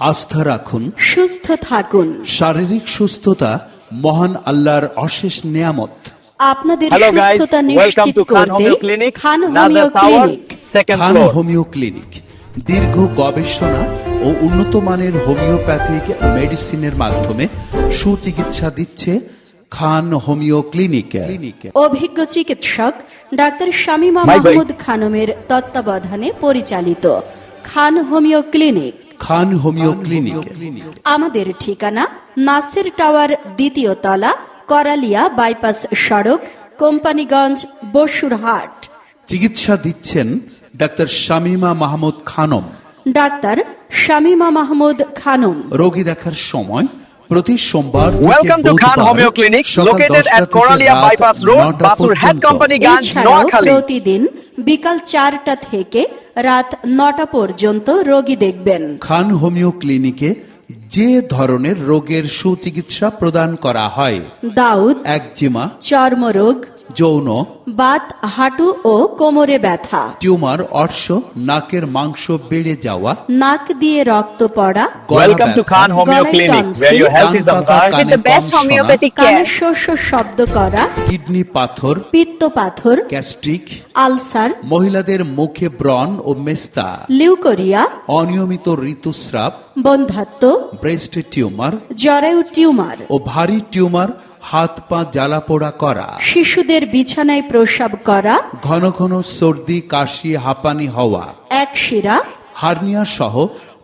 আস্থা রাখুন, সুস্থ থাকুন। শারীরিক সুস্থতা মহান আল্লাহর অশেষ নেয়ামত। আপনাদের Hello guys, সুস্থতা welcome নিশ্চিত to Khan করতে Homeo Clinic, খান Nazar homeo Tower, clinic. second খান floor. হোমিও ক্লিনিক দীর্ঘ গবেষণা ও উন্নত মানের হোমিওপ্যাথিক মেডিসিনের মাধ্যমে সুচিকিৎসা দিচ্ছে খান হোমিও ক্লিনিকে। অভিজ্ঞ চিকিৎসক doctor Shamima Bye bye. Mahmud খানমের তত্ত্বাবধানে পরিচালিত Khan homeo clinic. Khan homeo clinic আমাদের ঠিকানা নাসির টাওয়ার, দ্বিতীয় তলা, করালিয়া বাইপাস সড়ক, কোম্পানিগঞ্জ, বসুরহাট। চিকিৎসা দিচ্ছেন ডাক্তার শামীমা মাহমুদ খানম। ডাক্তার শামীমা মাহমুদ খানম। রোগী দেখার সময় প্রতি সোমবার থেকে Welcome to Khan বুধবার Homeo Clinic, সকাল located 10টা at থেকে Coralia রাত Bypass Road, 9টা Basurhat পর্যন্ত। Company-ganj, এছাড়াও Noakhali. প্রতিদিন বিকাল 4টা থেকে রাত 9টা পর্যন্ত রোগী দেখবেন। খান হোমিও ক্লিনিকে যে ধরনের রোগের সুচিকিৎসা প্রদান করা হয়: দাউদ, একজিমা, চর্মরোগ, যৌন, বাত, হাঁটু ও কোমরে ব্যথা, টিউমার, অর্শ, নাকের মাংস বেড়ে যাওয়া, নাক দিয়ে রক্ত পড়া, গলা Welcome to ব্যথা, Khan Homeo গলায় Clinic, tonsil, where your health is কান on পাকা, fire. কানে with the best কম শোনা, homeopathic কানে care. শস্য শব্দ করা, কিডনি পাথর, পিত্ত পাথর, গ্যাস্ট্রিক, আলসার, মহিলাদের মুখে ব্রণ ও মেস্তা, লিউকোরিয়া, অনিয়মিত ঋতুস্রাব, বন্ধ্যাত্ব, ব্রেস্ট টিউমার জরায়ু টিউমার, ও ভারী টিউমার, হাত পা জ্বালাপোড়া করা, শিশুদের বিছানায় প্রসাব করা, ঘন ঘন সর্দি, কাশি, হাঁপানি হওয়া, একশিরা, হার্নিয়া সহ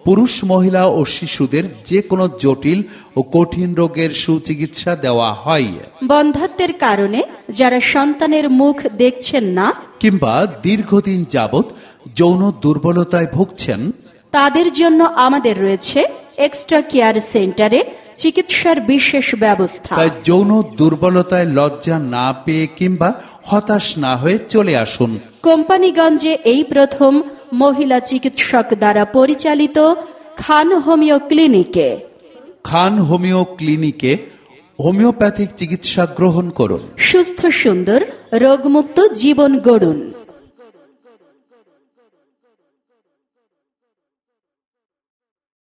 পুরুষ, মহিলা ও শিশুদের যে কোনো জটিল ও কঠিন রোগের সুচিকিৎসা দেওয়া হয়। বন্ধ্যাত্বের কারণে যারা সন্তানের মুখ দেখছেন না, কিংবা দীর্ঘদিন যাবৎ যৌন দুর্বলতায় ভুগছেন, তাদের জন্য আমাদের রয়েছে এক্সট্রা কেয়ার সেন্টারে চিকিৎসার বিশেষ ব্যবস্থা। তাই যৌন দুর্বলতায় লজ্জা না পেয়ে কিংবা হতাশ না হয়ে চলে আসুন কোম্পানিগঞ্জে এই প্রথম মহিলা চিকিৎসক দ্বারা পরিচালিত খান হোমিও ক্লিনিকে। খান হোমিও ক্লিনিকে হোমিওপ্যাথিক চিকিৎসা গ্রহণ করুন। সুস্থ সুন্দর রোগমুক্ত জীবন গড়ুন।